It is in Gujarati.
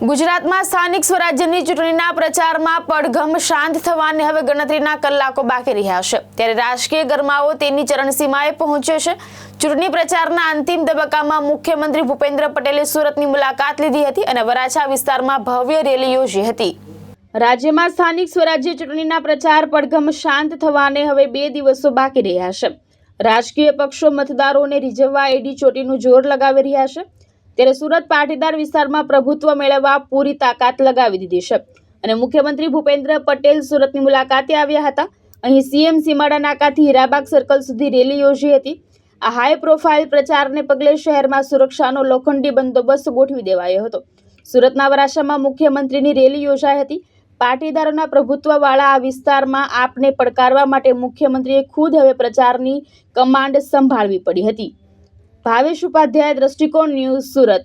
ગુજરાતમાં સ્થાનિક સ્વરાજ્યની ચૂંટણીના પ્રચારમાં પડઘમ શાંત થવાને હવે ગણતરીના કલાકો બાકી રહ્યા છે, ત્યારે રાજકીય ગરમાવો તેની ચરણસીમાએ પહોંચ્યો છે। ચૂંટણી પ્રચારના અંતિમ તબક્કામાં મુખ્યમંત્રી ભૂપેન્દ્ર પટેલે સુરતની મુલાકાત લીધી હતી અને વરાછા વિસ્તારમાં ભવ્ય રેલી યોજી હતી। રાજ્યમાં સ્થાનિક સ્વરાજ્ય ચૂંટણીના પ્રચાર પડઘમ શાંત થવાને હવે 2 દિવસો બાકી રહ્યા છે। રાજકીય પક્ષો મતદારોને રીઝવવા એડી ચોટીનું જોર લગાવી રહ્યા છે, ત્યારે સુરત પાટીદાર વિસ્તારમાં પ્રભુત્વ મેળવવા પૂરી તાકાત લગાવી દીધી છે અને મુખ્યમંત્રી ભૂપેન્દ્ર પટેલ સુરતની મુલાકાતે આવ્યા હતા। અહીં સીએમ સીમાડા નાકાથી હીરાબાગ સર્કલ સુધી રેલી યોજી હતી। આ હાઈ પ્રોફાઇલ પ્રચારને પગલે શહેરમાં સુરક્ષાનો લોખંડી બંદોબસ્ત ગોઠવી દેવાયો હતો। સુરતના વરાછામાં મુખ્યમંત્રીની રેલી યોજાઈ હતી। પાટીદારોના પ્રભુત્વવાળા આ વિસ્તારમાં આપને પડકારવા માટે મુખ્યમંત્રીએ ખુદ હવે પ્રચારની કમાન્ડ સંભાળવી પડી હતી। ભાવેશ ઉપાધ્યાય, દ્રષ્ટિકોણ ન્યૂઝ, સુરત।